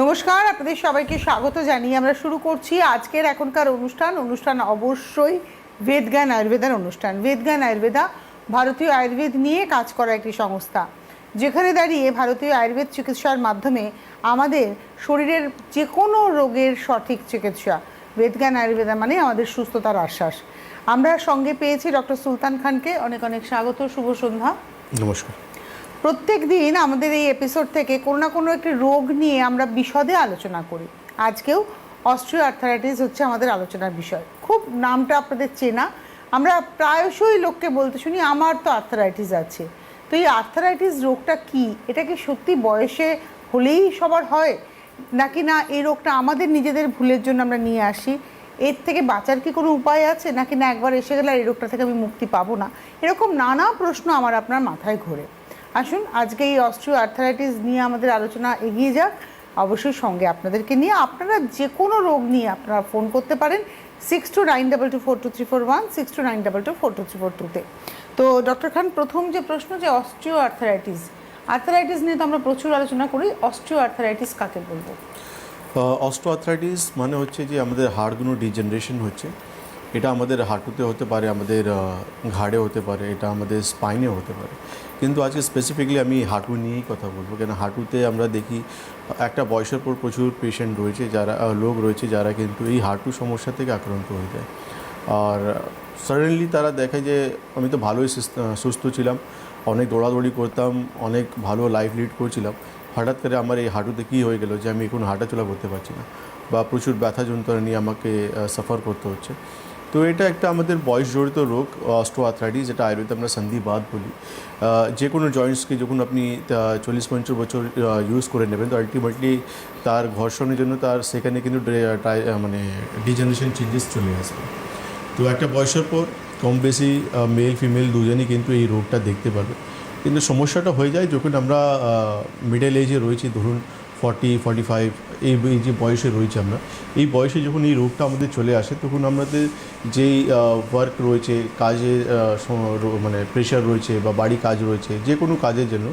নমস্কার, আপনাদের সবাইকে স্বাগত জানিয়ে আমরা শুরু করছি আজকের এখনকার অনুষ্ঠান অবশ্যই বেদজ্ঞান আয়ুর্বেদার অনুষ্ঠান। বেদজ্ঞান আয়ুর্বেদা ভারতীয় আয়ুর্বেদ নিয়ে কাজ করা একটি সংস্থা, যেখানে দাঁড়িয়ে ভারতীয় আয়ুর্বেদ চিকিৎসার মাধ্যমে আমাদের শরীরের যে কোনো রোগের সঠিক চিকিৎসা। বেদজ্ঞান আয়ুর্বেদা মানে আমাদের সুস্থতার আশ্বাস। আমরা সঙ্গে পেয়েছি ডক্টর সুলতান খানকে। অনেক অনেক স্বাগত, শুভ সন্ধ্যা। নমস্কার। প্রত্যেক দিন আমাদের এই এপিসোড থেকে কোনো না কোনো একটি রোগ নিয়ে আমরা বিশদে আলোচনা করি। আজকেও অস্ট্রিও আর্থারাইটিস হচ্ছে আমাদের আলোচনার বিষয়। খুব নামটা আপনাদের চেনা, আমরা প্রায়শই লোককে বলতে শুনি আমার তো আর্থারাইটিস আছে। তো এই আর্থারাইটিস রোগটা কি? এটা কি সত্যি বয়সে হলেই সবার হয়, নাকি না এই রোগটা আমাদের নিজেদের ভুলের জন্য আমরা নিয়ে আসি? এর থেকে বাঁচার কি কোনো উপায় আছে, নাকি না একবার এসে গেলে এই রোগটা থেকে আমি মুক্তি পাবো না? এরকম নানা প্রশ্ন আমার আপনার মাথায় ঘোরে। আসুন আজকে এই অস্ট্রিও আর্থারাইটিস নিয়ে আমাদের আলোচনা এগিয়ে যাক। অবশ্যই সঙ্গে আপনাদেরকে নিয়ে আপনারা যে কোনো রোগ নিয়ে আপনারা ফোন করতে পারেন 6292242341 6292242342-তে। তো ডক্টর খান, প্রথম যে প্রশ্ন, যে অস্ট্রিও আর্থারাইটিস নিয়ে তো আমরা প্রচুর আলোচনা করি। অস্ট্রিও আর্থারাইটিস কাকে বলবো? অস্ট্রো আর্থ্রাইটিস মানে হচ্ছে যে আমাদের হাড়গুলো ডিজেনারেশন হচ্ছে। এটা আমাদের হাঁটুতে হতে পারে, আমাদের ঘাড়ে হতে পারে, এটা আমাদের স্পাইনে হতে পারে। কিন্তু আজকে স্পেসিফিকলি আমি হাঁটু নিয়েই কথা বলবো, কেন হাঁটুতে আমরা দেখি একটা বয়সের পর প্রচুর পেশেন্ট রয়েছে, যারা লোক রয়েছে যারা কিন্তু এই হাঁটু সমস্যা থেকে আক্রান্ত হয়ে যায়। আর সাডেনলি তারা দেখে যে আমি তো ভালোই সুস্থ ছিলাম, অনেক দৌড়াদৌড়ি করতাম, অনেক ভালো লাইফ লিড করছিলাম, হঠাৎ করে আমার এই হাঁটুতে কী হয়ে গেল যে আমি এখন হাঁটাচলা করতে পারছি না, বা প্রচুর ব্যথা যন্ত্রণা নিয়ে আমাকে সাফার করতে হচ্ছে। তো এটা একটা আমাদের বয়স জড়িত রোগ, অস্ট্রো আর্থ্রাইটিস, যেটা আয়ুর্বেদে আমরা সন্ধিবাত বলি। যে কোনো জয়েন্টসকে যখন আপনি 40-50 বছর ইউজ করে নেবেন, তো আলটিমেটলি তার ঘর্ষণের জন্য তার সেখানে কিন্তু মানে ডিজেনারেশন চেঞ্জেস চলে আসবে। তো একটা বয়সের পর কম বেশি মেল ফিমেল দুজনই কিন্তু এই রোগটা দেখতে পাবে। কিন্তু সমস্যাটা হয়ে যায় যখন আমরা মিডল এজে রয়েছি, ধরুন 40-45 এই যে বয়সে রয়েছে আমরা, এই বয়সে যখন এই রোগটা আমাদের চলে আসে, তখন আমাদের যেই ওয়ার্ক রয়েছে, কাজের মানে প্রেশার রয়েছে, বা বাড়ি কাজ রয়েছে, যে কোনো কাজের জন্য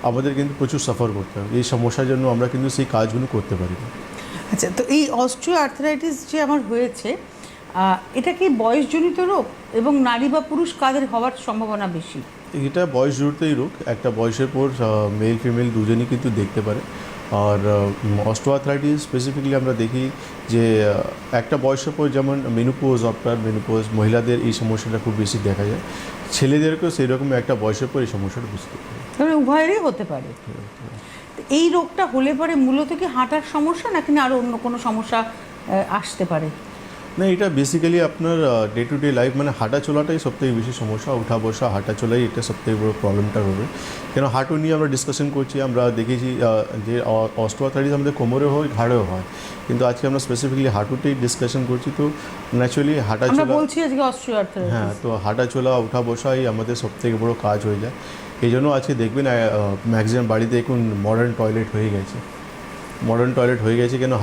আমাদের কিন্তু প্রচুর সাফার করতে হবে। এই সমস্যার জন্য আমরা কিন্তু সেই কাজগুলো করতে পারি না। আচ্ছা, তো এই অস্ট্রিও আর্থারাইটিস যে আমার হয়েছে, এটা কি বয়সজনিত রোগ, এবং নারী বা পুরুষ কাদের হওয়ার সম্ভাবনা বেশি? এটা বয়স জড়িতই রোগ, একটা বয়সের পর মেল ফিমেল দুজনই কিন্তু দেখতে পারে। আর অস্ট্রো আর্থ্রাইটিস স্পেসিফিকলি আমরা দেখি যে একটা বয়সের পর, যেমন মেনোপোজ, আফটার মেনোপোজ মহিলাদের এই সমস্যাটা খুব বেশি দেখা যায়, ছেলেদেরকেও সেই রকম একটা বয়সের পর এই সমস্যাটা বেশি দেখা যায়। তবে উভয়েরই হতে পারে। এই রোগটা হলে পরে মূলত কি হাঁটার সমস্যা, নাকি না আরও অন্য কোনো সমস্যা আসতে পারে? না, এটা বেসিক্যালি আপনার ডে টু ডে লাইফ, মানে হাঁটা চলাটাই সবথেকে বেশি সমস্যা। উঠা বসা হাঁটা চলাই এটা সবথেকে বড় প্রবলেমটা হবে। কেন হাঁটু নিয়ে আমরা ডিসকাশন করছি, আমরা দেখেছি যে অস্ট্রো আর্থ্রাইটিস আমাদের কোমরেও হয়, ঘাড়েও হয়, কিন্তু আজকে আমরা স্পেসিফিকলি হাঁটুতেই ডিসকাশন করছি। তো ন্যাচুরালি হাঁটা চলা বলছি আজকে অস্ট্রিও আর্থারাইটিস। হ্যাঁ, তো হাঁটা চলা উঠা বসাই আমাদের সবথেকে বড় কাজ হয়ে যায়। এই জন্য আজকে দেখবেন ম্যাক্সিমাম বাড়িতে এখন মডার্ন টয়লেট হয়ে গেছে। কেন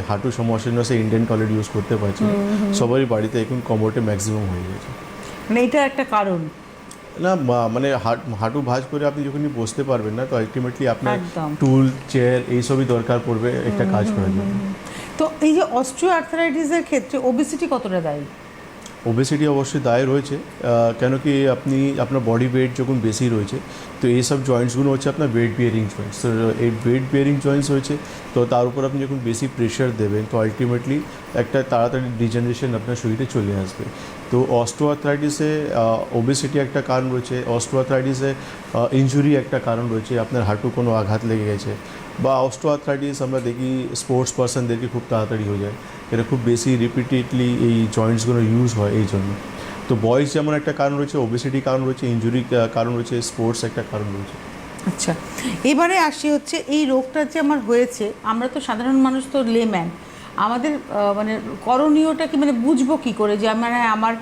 হাঁটু সমস্যার জন্য সে ইন্ডিয়ান টয়লেট ইউজ করতে পারছে না, সবারই বাড়িতে এখন কমোডে ম্যাক্সিমাম হয়ে গেছে। মানে এটা একটা কারণ না, মানে হাঁটু ভাঁজ করে আপনি যখনই বসতে পারবেন না, তো আলটিমেটলি আপনার টুল, চেয়ার এইসবই দরকার পড়বে একটা কাজ করার জন্য। তো এই যে অস্ট্রিও আর্থারাইটিসের ক্ষেত্রে ওবেসিটি কতটা দায়ী? ওবেসিটি অবশ্যই দায় রয়েছে, কেন কি আপনার বডি ওয়েট যখন বেশি রয়েছে, তো এইসব জয়েন্টসগুলো হচ্ছে আপনার ওয়েট বিয়ারিং জয়েন্টস। তো এই ওয়েট বিয়ারিং জয়েন্টস হয়েছে, তো তার উপর আপনি যখন বেশি প্রেশার দেবেন, তো আলটিমেটলি একটা তাড়াতাড়ি ডিজেনারেশন আপনার শরীরে চলে আসবে। তো অস্ট্রো আর্থ্রাইটিসে ওবেসিটি একটা কারণ রয়েছে, অস্ট্রো আর্থ্রাইটিসে ইনজুরি একটা কারণ রয়েছে, আপনার হাঁটু কোনো আঘাত লেগে গেছে, বা অস্ট্রো আর্থ্রাইটিস আমরা দেখি স্পোর্টস পার্সনদেরকে খুব তাড়াতাড়ি হয়ে যায়, এটা খুব বেশি রিপিটেডলি এই জয়েন্টসগুলো ইউজ হয় এই জন্য। তো বয়স যেমন একটা কারণ রয়েছে, ওবেসিটি কারণ রয়েছে, ইনজুরি কারণ রয়েছে, স্পোর্টস একটা কারণ রয়েছে। আচ্ছা, এবারে আসি হচ্ছে এই রোগটা যে আমার হয়েছে, আমরা তো সাধারণ মানুষ, তো লেম্যান, আমাদের মানে করণীয়টা কি, মানে বুঝবো কী করে যে আমার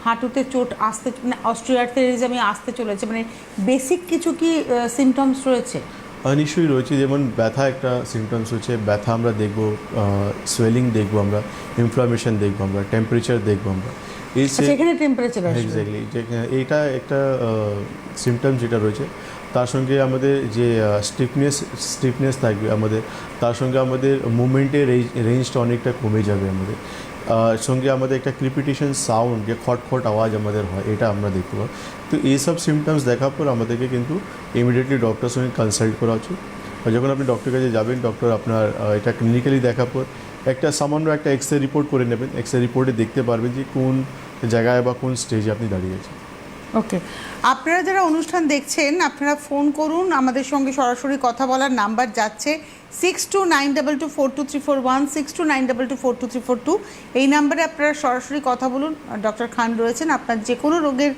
হাঁটুতে চোট আসতে, মানে অস্ট্রিও আর্থারাইটিস আমি আসতে চলেছে, মানে বেসিক কিছু কি সিমটমস রয়েছে? নিশ্চয়ই রয়েছে, যেমন ব্যথা একটা সিমটমস হচ্ছে, ব্যথা আমরা দেখব, সোয়েলিং দেখবো আমরা, ইনফ্লামেশন দেখবো আমরা, টেম্পারেচার দেখবো আমরা। এখানে টেম্পারেচার এক্স্যাক্টলি, এইটা একটা সিমটম যেটা রয়েছে। তার সঙ্গে আমাদের যে স্টিফনেস থাকবে আমাদের, তার সঙ্গে আমাদের মুভমেন্টের রেঞ্জটা অনেকটা কমে যাবে আমাদের। সঙ্গে আমাদের একটা ক্রিপিটেশন সাউন্ড, যে খটখট আওয়াজ আমাদের হয়, এটা আমরা দেখতে পাবো। তো এইসব সিমটমস দেখার পর আমাদেরকে কিন্তু ইমিডিয়েটলি ডক্টরের সঙ্গে কনসাল্ট করা উচিত। আর যখন আপনি ডক্টরের কাছে যাবেন, ডক্টর আপনার এটা ক্লিনিক্যালি দেখার পর একটা সামান্য একটা এক্সরে রিপোর্ট করে নেবেন। এক্সরে রিপোর্টে দেখতে পারবেন যে কোন জায়গায় বা কোন স্টেজে আপনি দাঁড়িয়েছেন। ওকে, আপনারা যারা অনুষ্ঠান দেখছেন আপনারা ফোন করুন, আমাদের সঙ্গে সরাসরি কথা বলার নাম্বার যাচ্ছে 6292242341, 6292242342। এই নাম্বারে আপনারা সরাসরি কথা বলুন। ডক্টর খান রয়েছেন, আপনার যে কোনো রোগের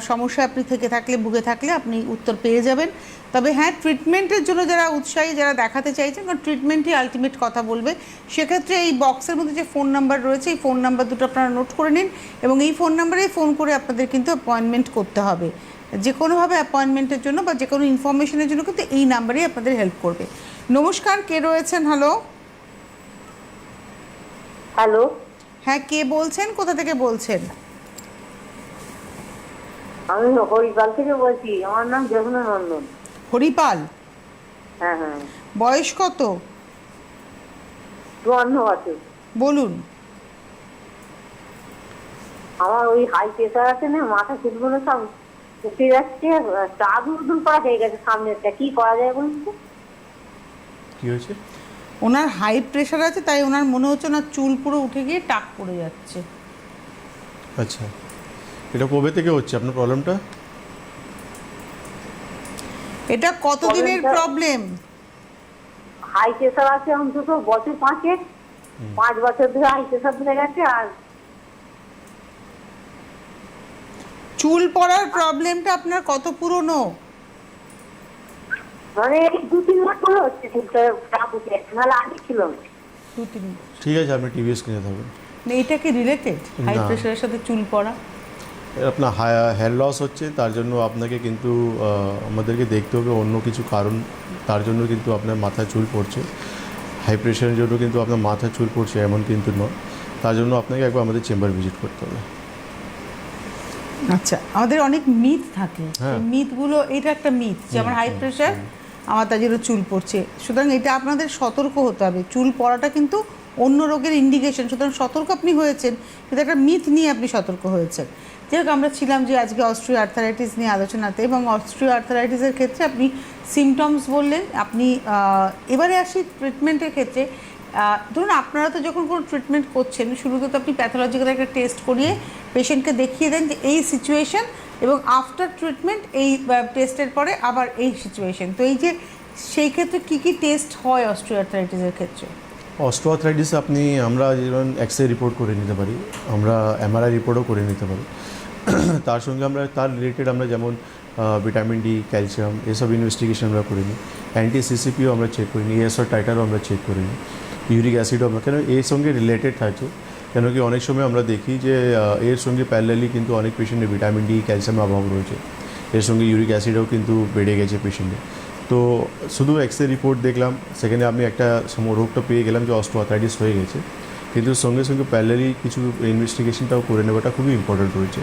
সমস্যা আপনি থেকে থাকলে, ভুগে থাকলে আপনি উত্তর পেয়ে যাবেন। তবে হ্যাঁ, ট্রিটমেন্টের জন্য যারা উৎসাহী, যারা দেখাতে চাইছেন, কারণ ট্রিটমেন্টই আলটিমেট কথা বলবে, সেক্ষেত্রে এই বক্সের মধ্যে যে ফোন নাম্বার রয়েছে, এই ফোন নাম্বার দুটো আপনারা নোট করে নিন এবং এই ফোন নাম্বারেই ফোন করে আপনাদের কিন্তু অ্যাপয়েন্টমেন্ট করতে হবে। যে কোনোভাবে অ্যাপয়েন্টমেন্টের জন্য বা যে কোনো ইনফরমেশনের জন্য কিন্তু এই নাম্বারেই আপনাদের হেল্প করবে। নমস্কার, কে রয়েছেন? হ্যালো হ্যালো, হ্যাঁ, কে বলছেন, কোথা থেকে বলছেন? আমি হরিপাল থেকে বলছি। আমার নাম যমুনা নন্দন। হরিপাল, হ্যাঁ হ্যাঁ, বয়স কত? 52 আছে। বলুন। আমার ওই হাই প্রেশার আছে না, মাথা চুলগুলো সব উঠে যাচ্ছে, চা দুর্দুল করা হয়ে গেছে সামনেরটা, কি করা যায় বলুন তো? কী হয়েছে? ওনার হাই প্রেশার আছে, তাই ওনার মনে হচ্ছে ওনার চুল পুরো উঠে গিয়ে টাক পড়ে যাচ্ছে। আচ্ছা, এটা কবে থেকে হচ্ছে আপনার প্রবলেমটা? এটা কতদিনের প্রবলেম? হাই প্রেশার আছে অন্তত বছর 5 বছর ধরে হাই প্রেশার ধরে গেছে। আর চুল পড়ার প্রবলেমটা আপনার কত পুরনো? মানে 2-3 মাস ধরে হচ্ছে চুলটা টাক উঠে যাচ্ছে, নাহলে আগে ছিল না। 2-3। ঠিক আছে, আপনি টিভিএস কিনে থাকবেন। এটা কি রিলেটেড হাই না। প্রেশারের সাথে চুল পড়া? আপনার হেয়ার লস হচ্ছে, তার জন্য আপনাকে কিন্তু আমাদেরকে দেখতে হবে অন্য কিছু কারণ। তার জন্য কিন্তু আপনার মাথায় চুল পড়ছে। হাই প্রেশারের জন্য কিন্তু আপনার মাথায় চুল পড়ছে এমন কিন্তু নয়। তার জন্য আপনাকে একবার আমাদের চেম্বার ভিজিট করতে হবে। আচ্ছা, আমাদের অনেক মিথ থাকে, হ্যাঁ। সেই মিথগুলো, এটা একটা মিথ যে আমার হাই প্রেশার, আমার তার জন্য চুল পড়ছে। সুতরাং এটা আপনাদের সতর্ক হতে হবে। চুল পড়াটা কিন্তু অন্য রোগের ইন্ডিকেশন, সুতরাং সতর্ক আপনি হয়েছেন, কিন্তু একটা মিথ নিয়ে আপনি সতর্ক হয়েছেন। যাই হোক, আমরা ছিলাম যে আজকে অস্ট্রিও আর্থারাইটিস নিয়ে আলোচনাতে, এবং অস্ট্রিও আর্থারাইটিসের ক্ষেত্রে আপনি সিমটমস বললেন। আপনি এবারে আসি ট্রিটমেন্টের ক্ষেত্রে। ধরুন আপনারা তো যখন কোনো ট্রিটমেন্ট করছেন, শুরুতে তো আপনি প্যাথোলজিক্যাল একটা টেস্ট করিয়ে পেশেন্টকে দেখিয়ে দেন যে এই সিচুয়েশন, এবং আফটার ট্রিটমেন্ট এই টেস্টের পরে আবার এই সিচুয়েশন। তো এই যে সেই ক্ষেত্রে কী কী টেস্ট হয় অস্ট্রিও আর্থারাইটিসের ক্ষেত্রে? অস্টিওআর্থ্রাইটিস আমরা যেমন এক্সরে রিপোর্ট করে নিতে পারি, আমরা এমআরআই রিপোর্টও করে নিতে পারি। তার সঙ্গে আমরা তার রিলেটেড আমরা যেমন ভিটামিন ডি, ক্যালসিয়াম, এসব ইনভেস্টিগেশন আমরা করে নিই। অ্যান্টি সিসিপিও আমরা চেক করে নিই, এসআর টাইটারও আমরা চেক করে নিই, ইউরিক অ্যাসিডও আমরা, কেন এর সঙ্গে রিলেটেড থাকে। কেন কি অনেক সময় আমরা দেখি যে এর সঙ্গে প্যারালালি কিন্তু অনেক পেশেন্টের ভিটামিন ডি, ক্যালসিয়ামের অভাব রয়েছে, এর সঙ্গে ইউরিক অ্যাসিডও কিন্তু বেড়ে গেছে পেশেন্টের। তো শুধু এক্সরে রিপোর্ট দেখলাম, সেখানে আমি একটা রোগটা পেয়ে গেলাম যে অস্টিওআর্থ্রাইটিস হয়ে গেছে, কিন্তু সঙ্গে সঙ্গে প্যারালালি কিছু ইনভেস্টিগেশনটাও করে নেওয়াটা খুবই ইম্পর্ট্যান্ট রয়েছে।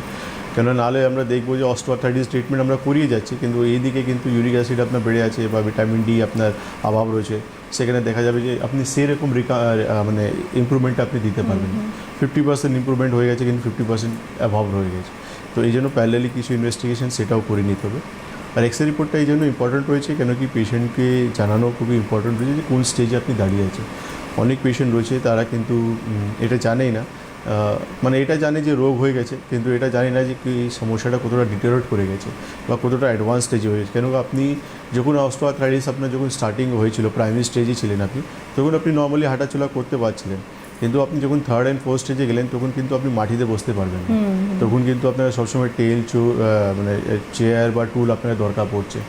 কেন নাহলে আমরা দেখবো যে অস্টিওআর্থ্রাইটিস ট্রিটমেন্ট আমরা করিয়ে যাচ্ছি, কিন্তু এই দিকে কিন্তু ইউরিক অ্যাসিড আপনার বেড়ে আছে বা ভিটামিন ডি আপনার অভাব রয়েছে, সেখানে দেখা যাবে যে আপনি সেরকম মানে ইমপ্রুভমেন্টটা আপনি দিতে পারবেন। 50% ইমপ্রুভমেন্ট হয়ে গেছে, কিন্তু 50% অভাব রয়ে গেছে। তো এই জন্য প্যারালালি কিছু ইনভেস্টিগেশন সেটাও করে নিতে হবে। আর এক্সরে রিপোর্টটা এই জন্য ইম্পর্ট্যান্ট রয়েছে, কেন কি পেশেন্টকে জানানো খুবই ইম্পর্ট্যান্ট রয়েছে যে কোন স্টেজে আপনি দাঁড়িয়ে আছেন। অনেক পেশেন্ট রয়েছে তারা কিন্তু এটা জানেই না, মানে এটা জানে যে রোগ হয়ে গেছে, কিন্তু এটা জানে না যে কি সমস্যাটা কতটা ডিটেরিওরেট করে গেছে বা কতটা অ্যাডভান্স স্টেজে হয়ে গেছে। কেন আপনি যখন অস্টিওআর্থ্রাইটিস আপনার যখন স্টার্টিং হয়েছিল, প্রাইমারি স্টেজে ছিলেন আপনি, তখন আপনি নর্মালি হাঁটাচলা করতে পারছিলেন, কিন্তু আপনি যখন 3rd and 4th স্টেজে গেলেন তখন কিন্তু আপনি মাটিতে বসতে পারবেন না। তখন কিন্তু আপনার সবসময় মানে চেয়ার বা টুল আপনার দরকার পড়ছে,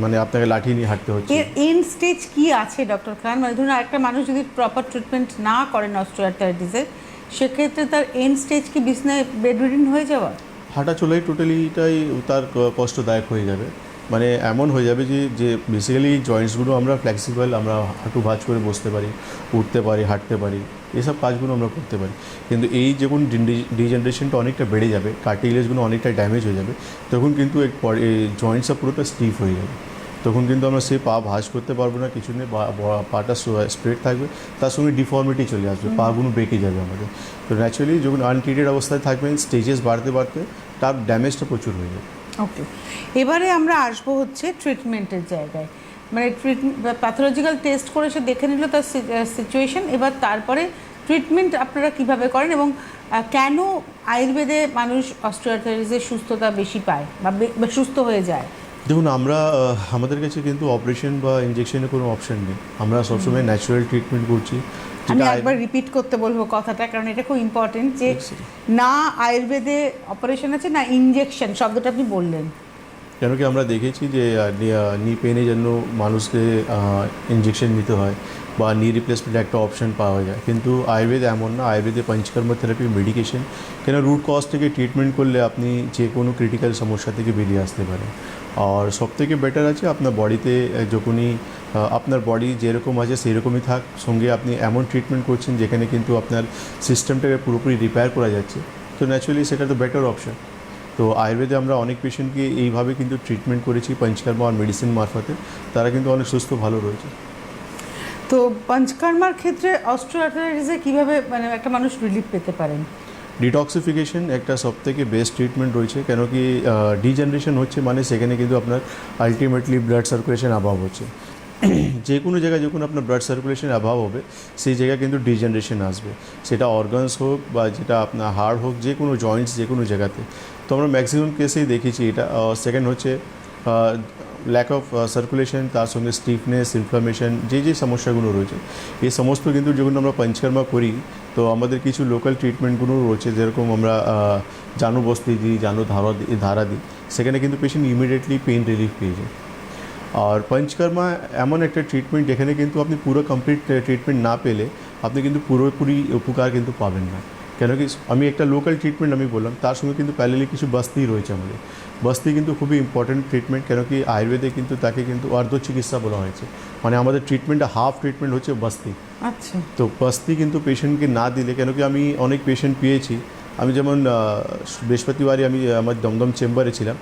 মানে আপনাকে লাঠি নিয়ে হাঁটতে হচ্ছে। এর এন্ড স্টেজ কি আছে ডক্টর খান? মানে ধরুন একটা মানুষ যদি প্রপার ট্রিটমেন্ট না করেন অস্টিওআর্থ্রাইটিসের, সেক্ষেত্রে তার এন্ড স্টেজ কি বিছনায় বেডরিডেন হয়ে যাওয়া? হাঁটা চলাই টোটালিটাই তার কষ্টদায়ক হয়ে যাবে। মানে এমন হয়ে যাবে যে বেসিক্যালি জয়েন্টসগুলো আমরা ফ্লেক্সিবল, আমরা হাঁটু ভাঁজ করে বসতে পারি, উঠতে পারি, হাঁটতে পারি, এসব কাজগুলো আমরা করতে পারি। কিন্তু এই যখন ডিজেনারেশনটা অনেকটা বেড়ে যাবে, কার্টিলেজগুলো অনেকটা ড্যামেজ হয়ে যাবে, তখন কিন্তু এই জয়েন্টসটা পুরোটা স্টিফ হয়ে যাবে। তখন কিন্তু আমরা সেই পা ভাঁজ করতে পারবো না, কিছু নেই, পাটা স্ট্রেট থাকবে, তার সঙ্গে ডিফর্মিটি চলে আসবে, পাগুলো বেঁকে যাবে আমাদের। তো ন্যাচারালি যখন আনট্রিটেড অবস্থায় থাকবেন, স্টেজেস বাড়তে বাড়তে তার ড্যামেজটা প্রচুর হয়ে যাবে। ওকে, এবারে আমরা আসবো হচ্ছে ট্রিটমেন্টের জায়গায়। মানে প্যাথোলজিক্যাল টেস্ট করে সে দেখে নিল তার সিচুয়েশন, এবার তারপরে ট্রিটমেন্ট আপনারা কিভাবে করেন এবং কেন আয়ুর্বেদে মানুষ অস্টিওআর্থ্রাইটিসের সুস্থতা বেশি পায় বা সুস্থ হয়ে যায়? দেখুন, আমাদের কাছে কিন্তু অপারেশন বা ইনজেকশনের কোনো অপশন নেই, আমরা সবসময় ন্যাচারাল ট্রিটমেন্ট করছি। আমি একবার রিপিট করতে বলবো কথাটা, কারণ এটা খুব ইম্পর্টেন্ট যে না আয়ুর্বেদে অপারেশন আছে না ইনজেকশন, শব্দটা আপনি বললেন। কেন কি আমরা দেখেছি যে নি পেনের জন্য মানুষকে ইনজেকশন নিতে হয় বা নি রিপ্লেসমেন্ট একটা অপশন পাওয়া যায়, কিন্তু আয়ুর্বেদে এমন না। আয়ুর্বেদে পঞ্চকর্ম থেরাপি, মেডিকেশন, কেন রুট কজ থেকে ট্রিটমেন্ট করলে আপনি যে কোনো ক্রিটিক্যাল সমস্যা থেকে বেরিয়ে আসতে পারেন। আর সবথেকে বেটার আছে আপনার বডিতে যখনই আপনার বডি যেরকম আছে সেই রকমই থাক, সঙ্গে আপনি এমন ট্রিটমেন্ট করছেন যেখানে কিন্তু আপনার সিস্টেমটাকে পুরোপুরি রিপেয়ার করা যাচ্ছে, তো ন্যাচুরালি সেটা তো বেটার অপশন। তো আয়ুর্বেদে আমরা অনেক পেশেন্টকে এইভাবে কিন্তু ট্রিটমেন্ট করেছি পঞ্চকর্ম আর মেডিসিন মারফতে, তারা কিন্তু অনেক সুস্থ ভালো রয়েছে। তো পঞ্চকর্মার ক্ষেত্রে অস্টিওআর্থ্রাইটিসে কীভাবে মানে একটা মানুষ রিলিফ পেতে পারেন? ডিটক্সিফিকেশন একটা সবথেকে বেস্ট ট্রিটমেন্ট রয়েছে, কেন কি ডিজেনারেশন হচ্ছে মানে সেখানে কিন্তু আপনার আলটিমেটলি ব্লাড সার্কুলেশন অভাব হচ্ছে। যে কোনো জায়গায় যখন আপনার ব্লাড সার্কুলেশন অভাব হবে সেই জায়গায় কিন্তু ডিজেনারেশন আসবে, সেটা অর্গানস হোক বা যেটা আপনার হাড় হোক, যে কোনো জয়েন্টস, যে কোনো জায়গাতে। তো আমরা ম্যাক্সিমাম কেসেই দেখেছি এটা। সেকেন্ড হচ্ছে ল্যাক অফ সার্কুলেশন, তার সঙ্গে স্টিফনেস, ইনফ্লামেশন, যে সমস্যাগুলো রয়েছে, এই সমস্ত কিন্তু যখন আমরা পঞ্চকর্মা করি তো আমাদের কিছু লোকাল ট্রিটমেন্টগুলো রয়েছে, যেরকম আমরা জানু বস্তি দিই, জানু ধারা দিই, সেখানে কিন্তু পেশেন্ট ইমিডিয়েটলি পেন রিলিফ পেয়ে যায়। আর পঞ্চকর্মা এমন একটা ট্রিটমেন্ট যেখানে কিন্তু আপনি পুরো কমপ্লিট ট্রিটমেন্ট না পেলে আপনি কিন্তু পুরোপুরি উপকার কিন্তু পাবেন না। কেন কি আমি একটা লোকাল ট্রিটমেন্ট আমি বললাম, তার সঙ্গে কিন্তু প্যারালি কিছু বস্তি রয়েছে আমাদের। বস্তি কিন্তু খুবই ইম্পর্ট্যান্ট ট্রিটমেন্ট, কেন কি আয়ুর্বেদে কিন্তু তাকে কিন্তু অর্ধ চিকিৎসা বলা হয়েছে, মানে আমাদের ট্রিটমেন্টটা হাফ ট্রিটমেন্ট হচ্ছে বস্তি। আচ্ছা, তো বস্তি কিন্তু পেশেন্টকে না দিলে, কেন কি আমি অনেক পেশেন্ট পেয়েছি, আমি যেমন বৃহস্পতিবারই আমি আমার দমদম চেম্বারে ছিলাম,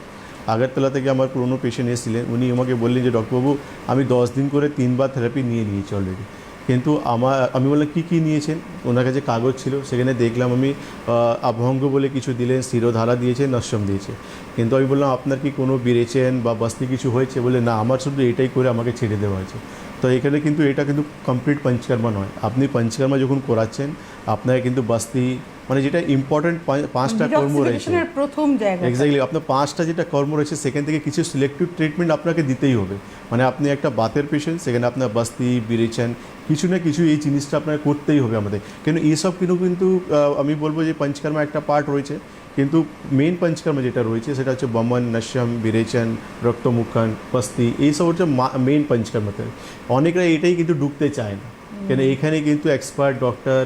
আগরতলা থেকে আমার পুরনো পেশেন্ট এসেছিলেন, উনি আমাকে বললেন যে ডক্টরবাবু আমি 10 দিন করে 3 বার থেরাপি নিয়েছি অলরেডি, কিন্তু আমি বললাম কী নিয়েছেন, ওনার কাছে কাগজ ছিল, সেখানে দেখলাম আমি আভঙ্গ বলে কিছু দিলেন, শিরোধারা দিয়েছেন, নস্যম দিয়েছে, কিন্তু আমি বললাম আপনার কি কোনো বেড়েছেন বা বস্তি কিছু হয়েছে, বলে না আমার শুধু এটাই করে আমাকে ছেড়ে দেওয়া হয়েছে। তো এখানে কিন্তু এটা কিন্তু কমপ্লিট পঞ্চকর্মা নয়, আপনি পঞ্চকর্মা যখন করাচ্ছেন আপনাকে কিন্তু বস্তি মানে যেটা ইম্পর্টেন্ট 5টা কর্ম রয়েছে, প্রথম জায়গা এক্স্যাক্টলি আপনার 5টা যেটা কর্ম রয়েছে সেখান থেকে কিছু সিলেক্টিভ ট্রিটমেন্ট আপনাকে দিতেই হবে। মানে আপনি একটা বাতের পেশেন্ট, সেখানে আপনার বস্তি, বিরেচন, কিছু না কিছু এই জিনিসটা আপনাকে করতেই হবে আমাদের, কেন এইসব কিন্তু আমি বলবো যে পঞ্চকর্মা একটা পার্ট রয়েছে, কিন্তু মেন পঞ্চকর্মা যেটা রয়েছে সেটা হচ্ছে বমন, নস্যম, বিরেচন, রক্তমুক্ষণ, বস্তি, এইসব হচ্ছে মেন পঞ্চকর্মাতে। অনেকরা এটাই কিন্তু ঢুকতে চায় না, কেন এখানে কিন্তু এক্সপার্ট ডক্টর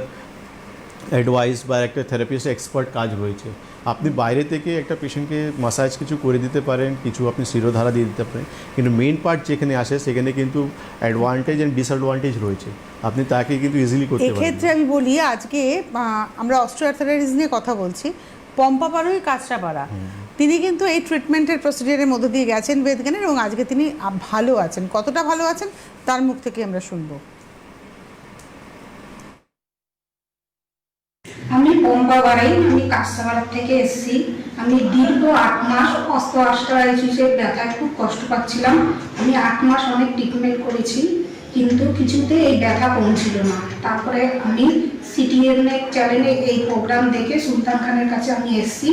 অ্যাডভাইস বা একটা থেরাপিস্ট এক্সপার্ট কাজ রয়েছে। আপনি বাইরে থেকে একটা পেশেন্টকে মাসাজ কিছু করে দিতে পারেন, কিছু আপনি শিরোধারা দিয়ে দিতে পারেন, কিন্তু মেন পার্ট যেখানে আসে সেখানে কিন্তু অ্যাডভান্টেজ অ্যান্ড ডিসঅ্যাডভান্টেজ রয়েছে, আপনি তাকে কিন্তু ইজিলি করতে পারেন। এক্ষেত্রে আমি বলি আজকে আমরা অস্টিওআর্থ্রাইটিস নিয়ে কথা বলছি, পম্পা পাড়ুই কাঁচরাপাড়া, তিনি কিন্তু এই ট্রিটমেন্টের প্রসিডিওরের মধ্যে দিয়ে গেছেন বেদজ্ঞানের, এবং আজকে তিনি ভালো আছেন। কতটা ভালো আছেন তার মুখ থেকে আমরা শুনবো। আমি পম্পা বাড়াই, আমি কাঁচরাপাড়া থেকে এসেছি। আমি দীর্ঘ 8 মাস অস্টিওআর্থ্রাইটিসের ব্যথায় খুব কষ্ট পাচ্ছিলাম। আমি 8 মাস অনেক ট্রিটমেন্ট করেছি, কিন্তু কিছুতে এই ব্যথা কমছিল না। তারপরে আমি সিটিএন চ্যানেলে এই প্রোগ্রাম দেখে সুলতান খানের কাছে আমি এসেছি।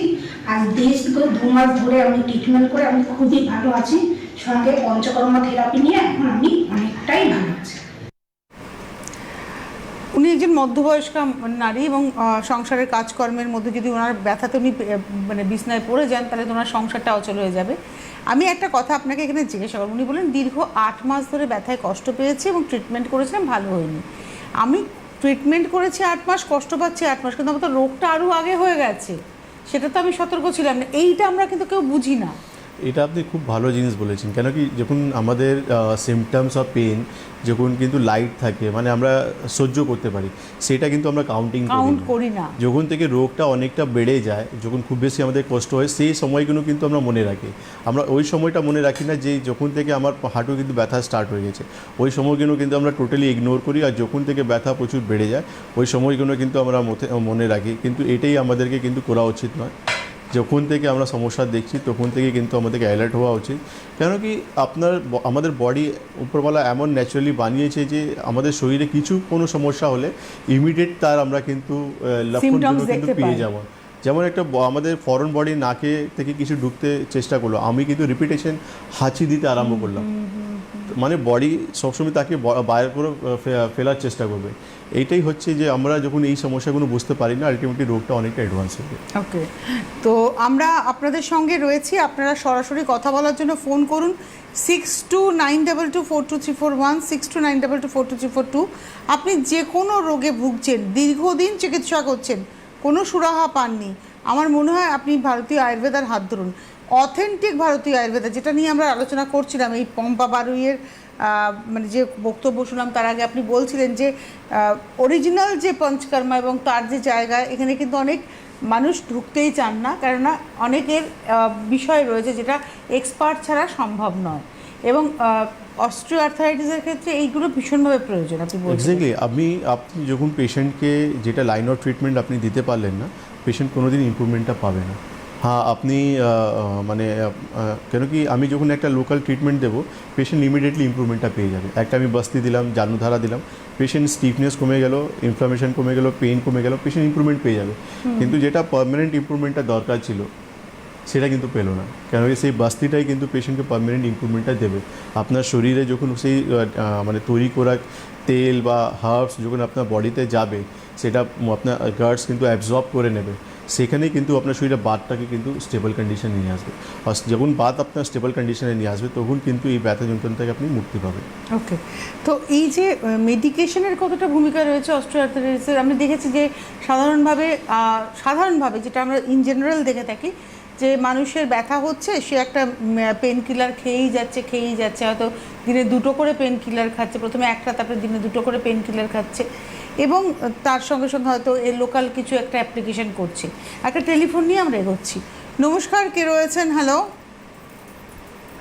আর দীর্ঘ 2 মাস ধরে আমি ট্রিটমেন্ট করে আমি খুবই ভালো আছি, সঙ্গে পঞ্চকর্মা থেরাপি নিয়ে এখন আমি অনেকটাই ভালো আছি। উনি একজন মধ্যবয়স্ক নারী এবং সংসারের কাজকর্মের মধ্যে যদি ওনার ব্যথাতে উনি মানে বিছনায় পড়ে যান তাহলে তো ওনার সংসারটা অচল হয়ে যাবে। আমি একটা কথা আপনাকে এখানে জিজ্ঞাসা করব, উনি বলেন দীর্ঘ 8 মাস ধরে ব্যথায় কষ্ট পেয়েছি এবং ট্রিটমেন্ট করেছিলাম, ভালো হয়নি। আমি ট্রিটমেন্ট করেছি 8 মাস, কষ্ট পাচ্ছি 8 মাস, কিন্তু আমার তো রোগটা আরও আগে হয়ে গেছে, সেটা তো আমি সতর্ক ছিলাম না। এইটা আমরা কিন্তু কেউ বুঝি না। এটা আপনি খুব ভালো জিনিস বলেছেন, কেন কি যখন আমাদের সিমটমস অফ পেন যখন কিন্তু লাইট থাকে, মানে আমরা সহ্য করতে পারি, সেটা কিন্তু আমরা কাউন্ট করি না। যখন থেকে রোগটা অনেকটা বেড়ে যায়, যখন খুব বেশি আমাদের কষ্ট হয়, সেই সময়গুলো কিন্তু আমরা মনে রাখি। আমরা ওই সময়টা মনে রাখি না যে যখন থেকে আমার হাঁটু কিন্তু ব্যথা স্টার্ট হয়ে গেছে, ওই সময়গুলো কিন্তু আমরা টোটালি ইগনোর করি। আর যখন থেকে ব্যথা প্রচুর বেড়ে যায়, ওই সময়গুলো কিন্তু আমরা মনে রাখি। কিন্তু এটাই আমাদেরকে কিন্তু করা উচিত নয়। যখন থেকে আমরা সমস্যা দেখছি তখন থেকে কিন্তু আমাদেরকে অ্যালার্ট হওয়া উচিত, কেন কি আমাদের বডি উপরওয়ালা এমন ন্যাচারালি বানিয়েছে যে আমাদের শরীরে কোনো সমস্যা হলে ইমিডিয়েট তার আমরা কিন্তু লক্ষণগুলো কিন্তু পেয়ে যাব। যেমন একটা আমাদের ফরেন বডি নাকে থেকে কিছু ঢুকতে চেষ্টা করলো, আমি কিন্তু রিপিটেশন হাঁচি দিতে আরম্ভ করলাম, মানে বডি সবসময় তাকে বাইরে করে ফেলার চেষ্টা করবে। এইটাই হচ্ছে যে আমরা যখন এই সমস্যাগুলো বুঝতে পারি না, আলটিমেটলি রোগটা অনেকটা অ্যাডভান্স হবে। ওকে, তো আমরা আপনাদের সঙ্গে রয়েছি, আপনারা সরাসরি কথা বলার জন্য ফোন করুন 6292242341 6292242342। আপনি যে কোনো রোগে ভুগছেন, দীর্ঘদিন চিকিৎসা করছেন, কোনো সুরাহা পাননি, আমার মনে হয় আপনি ভারতীয় আয়ুর্বেদার হাত ধরুন। অথেন্টিক ভারতীয় আয়ুর্বেদা, যেটা নিয়ে আমরা আলোচনা করছিলাম, এই পম্পা বারুইয়ের মানে যে বক্তব্য শুনলাম তার আগে আপনি বলছিলেন যে অরিজিনাল যে পঞ্চকর্মা এবং তার যে জায়গা, এখানে কিন্তু অনেক মানুষ ঢুকতেই চান না, কেননা অনেকের বিষয় রয়েছে যেটা এক্সপার্ট ছাড়া সম্ভব নয়। এবং অস্ট্রিও আর্থারাইটিসের ক্ষেত্রে এইগুলো ভীষণভাবে প্রয়োজন। আপনি বলছেন এক্স্যাক্টলি, আপনি যখন পেশেন্টকে যেটা লাইন অফ ট্রিটমেন্ট আপনি দিতে পারলেন না, পেশেন্ট কোনোদিন ইমপ্রুভমেন্টটা পাবে না। হ্যাঁ, আপনি মানে কেন কি আমি যখন একটা লোকাল ট্রিটমেন্ট দেবো, পেশেন্ট ইমিডিয়েটলি ইমপ্রুভমেন্টটা পেয়ে যাবে। একটা আমি বস্তি দিলাম, জানুধারা দিলাম, পেশেন্ট স্টিফনেস কমে গেল, ইনফ্লামেশন কমে গেল, পেইন কমে গেল, পেশেন্ট ইমপ্রুভমেন্ট পেয়ে যাবে। কিন্তু যেটা পার্মানেন্ট ইমপ্রুভমেন্টটা দরকার ছিল সেটা কিন্তু পেলো না, কেন কি সেই বস্তিটাই কিন্তু পেশেন্টকে পার্মানেন্ট ইমপ্রুভমেন্টটা দেবে। আপনার শরীরে যখন সেই মানে তৈরি করা তেল বা হার্বস যখন আপনার বডিতে যাবে, সেটা আপনার গার্ডস কিন্তু অ্যাবজর্ব করে নেবে, সেখানেই কিন্তু আপনার শরীরে বাতটাকে কিন্তু স্টেবল কন্ডিশনে নিয়ে আসবে। আর যখন বাত আপনার স্টেবল কন্ডিশনে নিয়ে আসবে, তখন কিন্তু এই ব্যথা যন্ত্রণা থেকে আপনি মুক্তি পাবেন। ওকে, তো এই যে মেডিকেশনের কতটা ভূমিকা রয়েছে অস্ট্রিও আর্থারাইটিসের? আমি দেখেছি যে সাধারণভাবে যেটা আমরা ইন জেনারেল দেখে থাকি, যে মানুষের ব্যথা হচ্ছে, সে একটা পেন কিলার খেয়েই যাচ্ছে, হয়তো দিনে 2টো করে পেন কিলার খাচ্ছে, প্রথমে একটা, তারপরে দিনে 2টো করে পেন কিলার খাচ্ছে, এবং তার সঙ্গে সঙ্গে হয়তো এর লোকাল কিছু একটা অ্যাপ্লিকেশন করছে। একটা টেলিফোন নিয়ে আমরা এগোচ্ছি। নমস্কার, কে রয়েছেন? হ্যালো,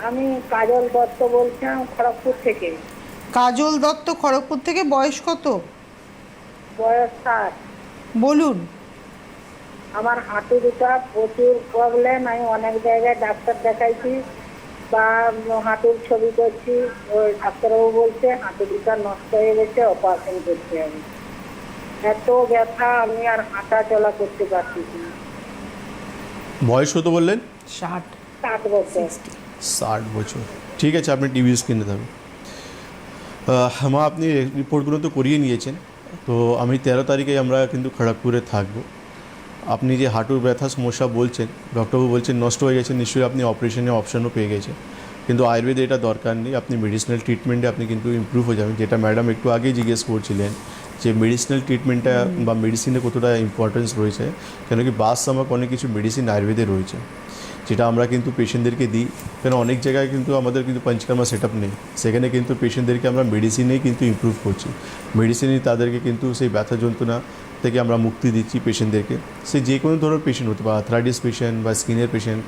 আমি কাজল দত্ত বলছিলাম, খড়গপুর থেকে। কাজল দত্ত, খড়গপুর থেকে। বয়স কত? বয়স 60। বলুন। আমার হাঁটু দুটা প্রচুর প্রবলেম, আমি অনেক জায়গায় ডাক্তার দেখাইছি বা হাঁটুর ছবি করছি, ওই ডাক্তারবাবু বলছে হাঁটু দুটা নষ্ট হয়ে গেছে, অপারেশন করতে হবে। এত ব্যথা, আমি আর হাঁটা চলা করতে পারছি না। বয়স কত বললেন? 60। 60 বছর। 60 বছর, ঠিক আছে। আপনি টিভি স্ক্রিনে থাকবেন। মা, আপনি রিপোর্টগুলো তো করিয়ে নিয়েছেন, তো আমি 13 তারিখে আমরা কিন্তু খড়গপুরে থাকবো। আপনি যে হাঁটুর ব্যথা সমস্যা বলছেন, ডক্টরবাবু বলছেন নষ্ট হয়ে গেছে, নিশ্চয়ই আপনি অপারেশনের অপশানও পেয়ে গেছেন। কিন্তু আয়ুর্বেদে এটা দরকার নেই, আপনি মেডিসিনাল ট্রিটমেন্টে আপনি কিন্তু ইমপ্রুভ হয়ে যাবেন। যেটা ম্যাডাম একটু আগেই জিজ্ঞেস করছিলেন যে মেডিসিনাল ট্রিটমেন্টটা বা মেডিসিনে কতটা ইম্পর্টেন্স রয়েছে, কেন কি বাস আমাকে অনেক কিছু মেডিসিন আয়ুর্বেদে রয়েছে, যেটা আমরা কিন্তু পেশেন্টদেরকে দিই। কেন অনেক জায়গায় কিন্তু আমাদের কিন্তু পঞ্চকর্মা সেট আপ নেই, সেখানে কিন্তু পেশেন্টদেরকে আমরা মেডিসিনেই কিন্তু ইমপ্রুভ করছি। মেডিসিনই তাদেরকে কিন্তু সেই ব্যথা যন্ত্রণা থেকে আমরা মুক্তি দিচ্ছি পেশেন্টদেরকে। সে যে কোনো ধরনের পেশেন্ট হতে পারে, আর্থ্রাইটিস পেশেন্ট বা স্কিনের পেশেন্ট,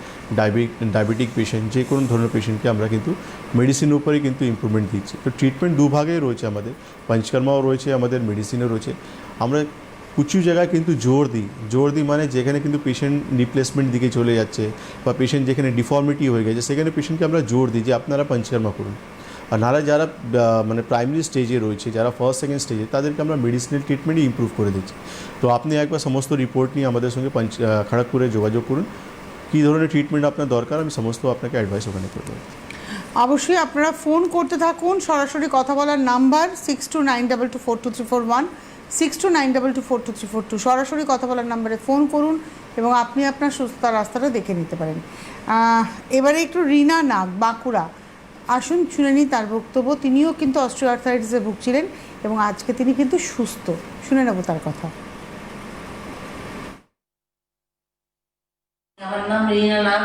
ডায়াবেটিক পেশেন্ট, যে কোনো ধরনের পেশেন্টকে আমরা কিন্তু মেডিসিনের উপরেই কিন্তু ইমপ্রুভমেন্ট দিচ্ছি। তো ট্রিটমেন্ট দুভাগেই রয়েছে, আমাদের পঞ্চকর্মাও রয়েছে, আমাদের মেডিসিনও রয়েছে। আমরা কিছু জায়গায় কিন্তু জোর দিই মানে যেখানে কিন্তু পেশেন্ট রিপ্লেসমেন্ট দিকে চলে যাচ্ছে বা পেশেন্ট যেখানে ডিফর্মিটি হয়ে গেছে, সেখানে পেশেন্টকে আমরা জোর দিই যে আপনারা পঞ্চকর্মা করুন। আর নারা যারা মানে প্রাইমারি স্টেজে রয়েছে, যারা ফার্স্ট সেকেন্ড স্টেজে, তাদেরকে আমরা মেডিসিনাল ট্রিটমেন্টই ইমপ্রুভ করে দিচ্ছি। তো আপনি একবার সমস্ত রিপোর্ট নিয়ে আমাদের সঙ্গে খড়গপুরে যোগাযোগ করুন, কী ধরনের ট্রিটমেন্ট আপনার দরকার, আমি সমস্ত আপনাকে অ্যাডভাইস ওখানে করবো। অবশ্যই আপনারা ফোন করতে থাকুন। সরাসরি কথা বলার নাম্বার 6292242341 6292242342। সরাসরি কথা বলার নাম্বারে ফোন করুন এবং আপনি আপনার সুস্থতার রাস্তাটা দেখে নিতে পারেন। এবারে একটু রিনা নাগ, বাঁকুড়া। আসুন শুনে নিই তার বক্তব্য। তিনিও কিন্তু অস্ট্রিও আর্থারাইটিসে ভুগছিলেন এবং আজকে তিনি কিন্তু সুস্থ। শুনে নেব তার কথা। আমার নাম রিনা নাগ,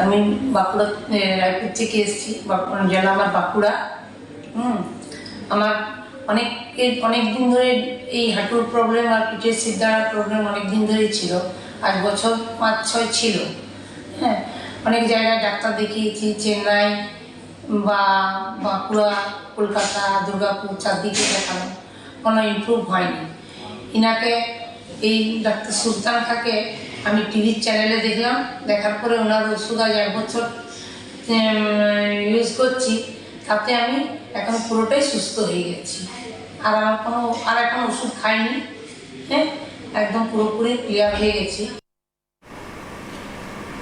আমি বাঁকুড়া রায়পুর থেকে এসেছি, জেলা আমার বাঁকুড়া। আমার অনেক দিন ধরে এই হাঁটুর প্রবলেম আর পিঠের সিদ্ধার প্রবলেম অনেক দিন ধরেই ছিল, আজ বছর 5-6 ছিল। হ্যাঁ, অনেক জায়গায় ডাক্তার দেখিয়েছি, চেন্নাই বা বাঁকুড়া, কলকাতা, দুর্গাপুর, চারদিকে দেখালাম, কোনো ইমপ্রুভ হয়নি। ইনাকে এই ডাক্তার সুলতান খাকে আমি টিভির চ্যানেলে দেখলাম, দেখার পরে ওনার ওষুধ আজ 1 বছর ইউজ করছি, তাতে আমি এখন পুরোটাই সুস্থ হয়ে গেছি। আর আমার এখন ওষুধ খাইনি। হ্যাঁ, একদম পুরোপুরি ক্লিয়ার হয়ে গেছি।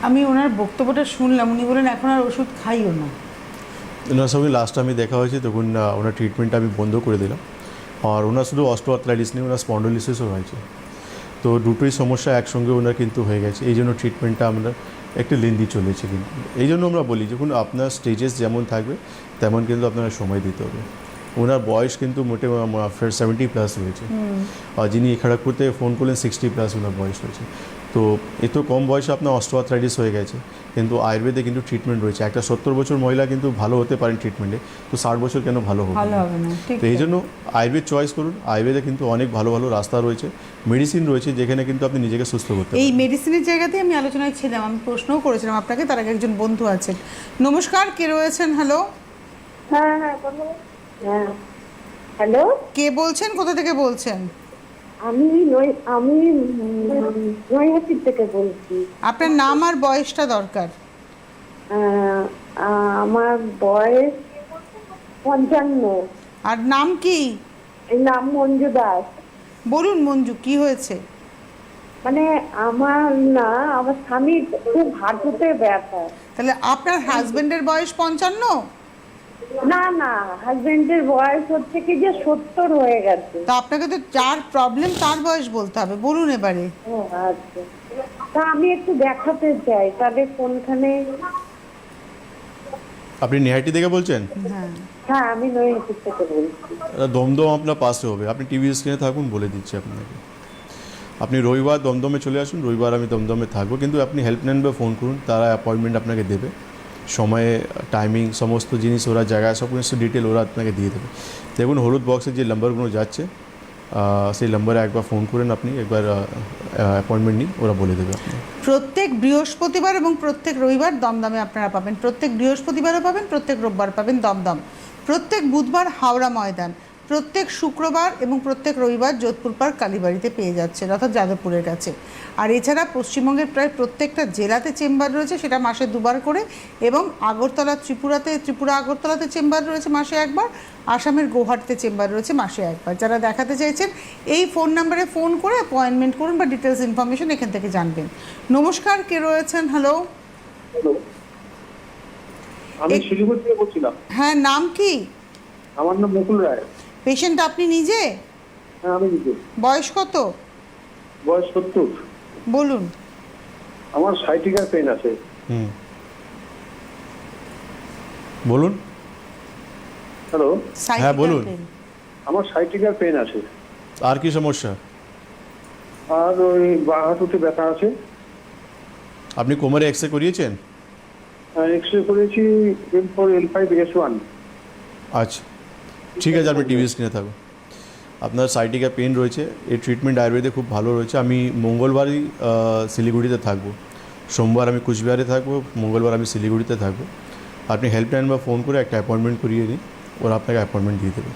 আমি ওনার বক্তব্যটা শুনলাম, উনি বলেন এখন আর ওষুধ খাইও না। ওনার সঙ্গে লাস্ট আমি দেখা হয়েছে, তখন ওনার ট্রিটমেন্টটা আমি বন্ধ করে দিলাম। আর ওনার শুধু অস্টিওআর্থ্রাইটিস নেই, ওনার স্পন্ডোলিসিসও হয়েছে। তো দুটোই সমস্যা একসঙ্গে ওনার কিন্তু হয়ে গেছে, এই জন্য ট্রিটমেন্টটা আমরা একটু লেন্দি চলেছে। কিন্তু এই জন্য আমরা বলি, যখন আপনার স্টেজেস যেমন থাকবে তেমন কিন্তু আপনার সময় দিতে হবে। ওনার বয়স কিন্তু মোটে 70+ রয়েছে, আর যিনি খড়গপুর থেকে ফোন করলেন 60+ ওনার বয়স রয়েছে। তো এত কম বয়সে আপনার অস্টিওআর্থ্রাইটিস হয়ে গেছে, কিন্তু আয়ুর্বেদে কিন্তু ট্রিটমেন্ট রয়েছে। একটা 70 বছর মহিলা কিন্তু ভালো হতে পারেন ট্রিটমেন্টে, তো 60 বছর কেন ভালো হবে ভালো হবে না? ঠিক তো এই জন্য আয়ুর্বেদ চয়েস করুন। আয়ুর্বেদে কিন্তু অনেক ভালো ভালো রাস্তা রয়েছে, মেডিসিন রয়েছে, যেখানে কিন্তু আপনি নিজেকে সুস্থ করতে এই পারেন। মেডিসিনের জায়গাতেই আমি আলোচনায় ছিলাম, আমি প্রশ্নও করেছিলাম আপনাকে, তার আগে একজন বন্ধু আছেন। নমস্কার, কে রয়েছেন? হ্যালো, হ্যাঁ হ্যাঁ বলো। হ্যাঁ, হ্যালো, কে বলছেন, কোথা থেকে বলছেন? আমি নৈহাটির থেকে বলছি। আপনার নাম আর বয়সটা দরকার। আমার বয়স 55। আর নাম কি? এই নাম মঞ্জু দাস। বলুন মঞ্জু, কি হয়েছে? মানে আমার স্বামীর খুব হাঁটুতে ব্যথা। তাহলে আপনার হাজবেন্ডের বয়স 55? না না, হাজবেন্ডের বয়স হচ্ছে কি যে 70 হয়ে গেছে। তা আপনাকে তো যার প্রবলেম তার বয়স বলতে হবে। বলুন এবারে। ও আচ্ছা, তা আমি একটু দেখাতে চাই, তাহলে কোনখানে? আপনি নিহাটি থেকে বলছেন? হ্যাঁ, হ্যাঁ, আমি নৈহাটির থেকে বলছি। দমদম আপনার পাশে হবে, আপনি টিভি স্ক্রিনে থাকুন, বলে দিচ্ছি আপনাকে। আপনি রবিবার দমদমে চলে আসুন, রবিবার আমি দমদমে থাকবো, কিন্তু আপনি হেল্পলাইন বা ফোন করুন, তারা অ্যাপয়েন্টমেন্ট আপনাকে দেবে। সময়ে, টাইমিং, সমস্ত জিনিস ওরা জায়গায় সব কিছু ডিটেল ওরা আপনাকে দিয়ে দেবে। দেখুন হলুদ বক্সে যে নাম্বারগুলো যাচ্ছে, সেই নাম্বারে একবার ফোন করেন, আপনি একবার অ্যাপয়েন্টমেন্ট নিন, ওরা বলে দেবে আপনি। প্রত্যেক বৃহস্পতিবার এবং প্রত্যেক রবিবার দমদমে আপনারা পাবেন। প্রত্যেক বৃহস্পতিবারও পাবেন, প্রত্যেক রোববার পাবেন দমদম, প্রত্যেক বুধবার হাওড়া ময়দান, প্রত্যেক শুক্রবার এবং প্রত্যেক রবিবার যোধপুর পার্ক কালীবাড়িতে পেয়ে যাচ্ছেন, অর্থাৎ যাদবপুরের কাছে। আর এছাড়া পশ্চিমবঙ্গের প্রায় প্রত্যেকটা জেলাতে চেম্বার রয়েছে, সেটা মাসে 2বার করে, এবং আগরতলা, ত্রিপুরা আগরতলাতে চেম্বার রয়েছে মাসে 1বার, আসামের গৌহাটিতে চেম্বার রয়েছে মাসে 1বার। যারা দেখাতে চাইছেন এই ফোন নাম্বারে ফোন করে অ্যাপয়েন্টমেন্ট করুন বা ডিটেলস ইনফরমেশন এখান থেকে জানবেন। নমস্কার, কে রয়েছেন? হ্যালো, আমি শিলিগুড়ি থেকে বলছিলাম। হ্যাঁ, নাম কি? আমার নাম মুকুল রায়। পেশেন্ট আপনি নিজে? হ্যাঁ, আমি নিজে। বয়স কত? বয়স 70। বলুন। আমার সাইটিকার পেন আছে। বলুন। হ্যালো, হ্যাঁ, বলুন। আমার সাইটিকার পেন আছে। আর কি সমস্যা? আর ওই বাঁ হাঁটুতে ব্যথা আছে। আপনি কোমরে এক্সরে করিয়েছেন? এক্সরে করেছি, L4 L5 S1। আচ্ছা, ঠিক আছে, আপনি টিভি স্ক্রিনে থাকুন। আপনার সাইটিকা পেন রয়েছে, এই ট্রিটমেন্ট আয়ুর্বেদে খুব ভালো রয়েছে। আমি মঙ্গলবারই শিলিগুড়িতে থাকবো, সোমবার আমি কুচবিহারে থাকবো, মঙ্গলবার আমি শিলিগুড়িতে থাকবো। আপনি হেল্পলাইন বা ফোন করে একটা অ্যাপয়েন্টমেন্ট করিয়ে নিন, ওরা আপনাকে অ্যাপয়েন্টমেন্ট দিয়ে দেবে।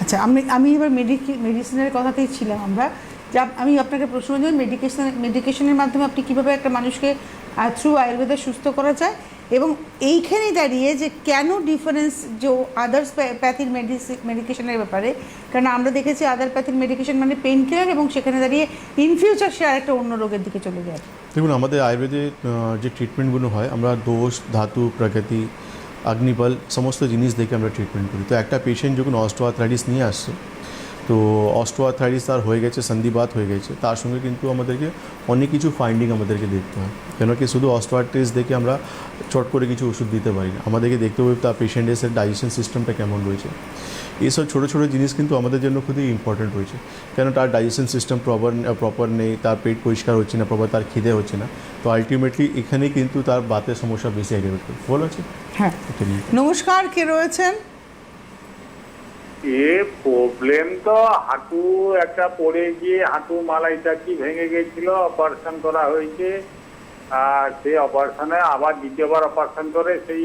আচ্ছা, আমি এবার মেডিসিনের কথাতেই ছিলাম আমরা। যা আমি আপনাকে প্রশ্ন করি, মেডিকেশনের মাধ্যমে আপনি কীভাবে একটা মানুষকে থ্রু আয়ুর্বেদে সুস্থ করা যায়, এবং এইখানেই দাঁড়িয়ে যে কেন ডিফারেন্স যে আদার্স প্যাথির মেডিকেশনের ব্যাপারে, কারণ আমরা দেখেছি আদার প্যাথির মেডিকেশন মানে পেন কিলার, এবং সেখানে দাঁড়িয়ে ইন ফিউচার সে আরেকটা অন্য রোগের দিকে চলে যায়। দেখুন, আমাদের আয়ুর্বেদে যে ট্রিটমেন্টগুলো হয়, আমরা দোষ, ধাতু, প্রকৃতি, অগ্নিবল সমস্ত জিনিস দেখে আমরা ট্রিটমেন্ট করি। তো একটা পেশেন্ট যখন অস্টিওআর্থ্রাইটিস নিয়ে আসছে, তো অস্টিওআর্থ্রাইটিস তার হয়ে গেছে, সন্ধিবাত হয়ে গেছে, তার সঙ্গে কিন্তু আমাদেরকে অনেক কিছু ফাইন্ডিং আমাদেরকে দেখতে হয়। কেন কি শুধু অস্টিওআর্থ্রাইটিস দেখে আমরা চট করে কিছু ওষুধ দিতে পারি না, আমাদেরকে দেখতে হবে তার পেশেন্টের ডাইজেশন সিস্টেমটা কেমন রয়েছে, এইসব ছোটো ছোটো জিনিস কিন্তু আমাদের জন্য খুবই ইম্পর্টেন্ট রয়েছে, কেন তার ডাইজেশন সিস্টেম প্রপার নেই, তার পেট পরিষ্কার হচ্ছে না, প্রপার তার খিদে হচ্ছে না, তো আলটিমেটলি এখানেই কিন্তু তার বাতের সমস্যা বেশি অ্যাগ্রেভেট করে। বল আছে হ্যাঁ, নমস্কার, কে রয়েছেন? এ প্রবলেম তো হাঁটু একটা পড়ে গিয়ে হাঁটু মালাইটা কি ভেঙে গেছিল, অপারেশন করা হয়েছে। আর সেই অপারেশনে আবার দ্বিতীয়বার অপারেশন করে সেই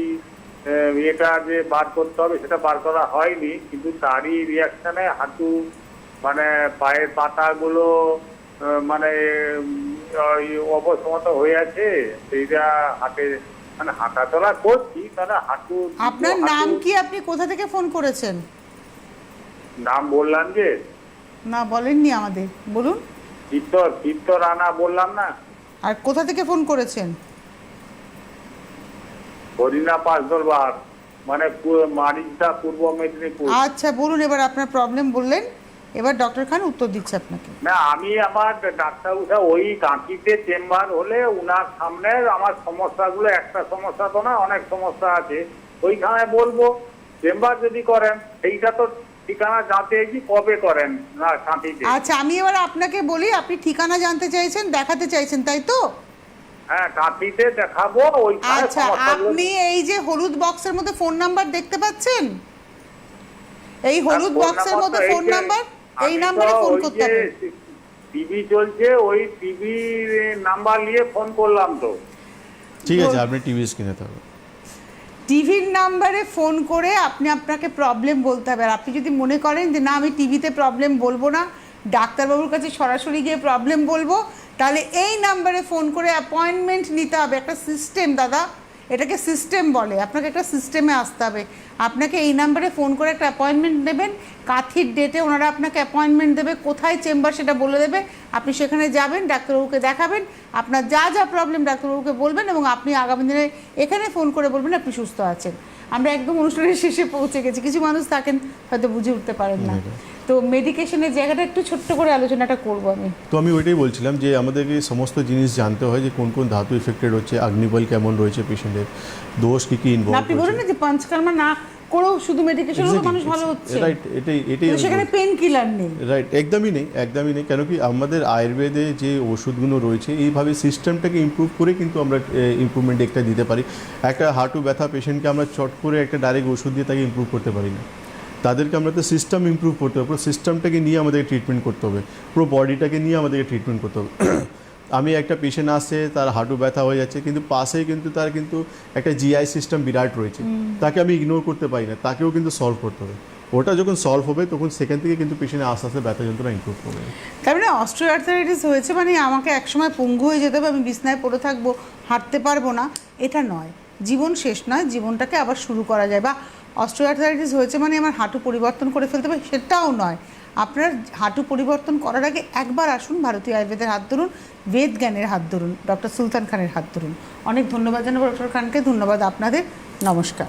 ইয়েটা যে বার করতে হবে সেটা বার করা হয়নি, কিন্তু তারই রিয়াকশানে হাঁটু মানে পায়ের পাতাগুলো মানে অবসমত হয়ে আছে, সেইটা হাঁটে মানে হাঁটাচলা করছি, তাহলে হাঁটু। আপনার নাম কি? আপনি কোথা থেকে ফোন করেছেন? নাম বললাম যে না, বলেননি আমাদের, বলুন। চিত্ত রানা বললাম না। আর কোথা থেকে ফোন করেছেন? হরিণা পাঁচদরবার, মানে মারিচা, পূর্ব মেদিনীপুর। আচ্ছা, বলুন এবার আপনার প্রবলেম বললেন, এবার ডক্টর খান উত্তর দিচ্ছে আপনাকে। না, আমি আমার ডাক্তার ওই কাঁথিতে চেম্বার হলে উনার সামনে আমার সমস্যাগুলো, একটা সমস্যা তো না, অনেক সমস্যা আছে, ওইখানে বলবো। চেম্বার যদি করেন সেইটা তো ঠিকানা জানতে কি কবে করেন না কাঁথিতে? আচ্ছা, আমি এবার আপনাকে বলি, আপনি ঠিকানা জানতে চাইছেন, দেখাতে চাইছেন, তাই তো? হ্যাঁ, কাঁথিতে দেখাবো। ওইখানে আচ্ছা, আপনি এই যে হলুদ বক্সের মধ্যে ফোন নাম্বার দেখতে পাচ্ছেন, এই হলুদ বক্সের মধ্যে ফোন নাম্বার, এই নাম্বারে ফোন করতে হবে। টিভি চলছে, ওই টিভি নাম্বার নিয়ে ফোন করলাম তো। ঠিক আছে, আপনি টিভি স্ক্রিনে থাকবেন। টিভির নাম্বারে ফোন করে আপনাকে প্রবলেম বলতে হবে। আর আপনি যদি মনে করেন যে না, আমি টিভিতে প্রবলেম বলবো না, ডাক্তারবাবুর কাছে সরাসরি গিয়ে প্রবলেম বলবো, তাহলে এই নাম্বারে ফোন করে অ্যাপয়েন্টমেন্ট নিতে হবে। একটা সিস্টেম দাদা, এটাকে সিস্টেম বলে। আপনাকে একটা সিস্টেমে আসতে হবে। আপনাকে এই নাম্বারে ফোন করে একটা অ্যাপয়েন্টমেন্ট নেবেন, কাথির ডেটে ওনারা আপনাকে অ্যাপয়েন্টমেন্ট দেবে, কোথায় চেম্বার সেটা বলে দেবে, আপনি সেখানে যাবেন, ডাক্তারবাবুকে দেখাবেন, আপনার যা যা প্রবলেম ডাক্তারবাবুকে বলবেন, এবং আপনি আগামী দিনে এখানে ফোন করে বলবেন আপনি সুস্থ আছেন। আমরা একদম অনুষ্ঠানের শেষে পৌঁছে গেছি। কিছু মানুষ থাকেন হয়তো বুঝে উঠতে পারেন না, তো মেডিকেশনের জায়গাটা একটু ছোট্ট করে আলোচনাটা করবো আমি। তো আমি ওইটাই বলছিলাম যে আমাদেরকে সমস্ত জিনিস জানতে হয় যে কোন কোন ধাতু এফেক্টেড হচ্ছে, আগ্নিবল কেমন রয়েছে পেশেন্টের, দোষ কী কী ইনভলভ। আপনি বলেন না যে পঞ্চকর্মা না করেও শুধু মেডিকেশন হলো মানুষ ভালো হচ্ছে, রাইট, এটাই সেখানে পেন কিলার নেই। রাইট, একদমই নেই। কেন কি আমাদের আয়ুর্বেদে যে ওষুধগুলো রয়েছে এইভাবে সিস্টেমটাকে ইমপ্রুভ করে কিন্তু আমরা ইমপ্রুভমেন্ট একটা দিতে পারি। একটা হাঁটু ব্যথা পেশেন্টকে আমরা চট করে একটা ডাইরেক্ট ওষুধ দিয়ে তাকে ইমপ্রুভ করতে পারি না, তাদেরকে আমরা তো সিস্টেম ইমপ্রুভ করতে হবে, পুরো সিস্টেমটাকে নিয়ে আমাদেরকে ট্রিটমেন্ট করতে হবে, পুরো বডিটাকে নিয়ে আমাদেরকে ট্রিটমেন্ট করতে হবে। আমি একটা পেশেন্ট আসছে, তার হাঁটু ব্যথা হয়ে যাচ্ছে, কিন্তু পাশেই কিন্তু তার কিন্তু একটা জিআই সিস্টেম বিরাট রয়েছে, তাকে আমি ইগনোর করতে পারি না, তাকেও কিন্তু সলভ করতে হবে। ওটা যখন সলভ হবে তখন সেখান থেকে কিন্তু পেশেন্টের আস্তে আস্তে ব্যথা যন্ত্রণা ইমপ্রুভ করবে। তার মানে অস্টিওআর্থারাইটিস হয়েছে মানে আমাকে একসময় পঙ্গু হয়ে যেতে হবে, আমি বিছনায় পড়ে থাকবো, হাঁটতে পারবো না, এটা নয়। জীবন শেষ নয়, জীবনটাকে আবার শুরু করা যায়। বা অস্টিওআর্থারাইটিস হয়েছে মানে আমার হাঁটু পরিবর্তন করে ফেলতে হবে, সেটাও নয়। আপনার হাঁটু পরিবর্তন করার আগে একবার আসুন, ভারতীয় আয়ুর্বেদের হাত ধরুন, বেদ জ্ঞানের হাত ধরুন, ডক্টর সুলতান খানের হাত ধরুন। অনেক ধন্যবাদ জানাবো ডক্টর খানকে, ধন্যবাদ আপনাদের, নমস্কার।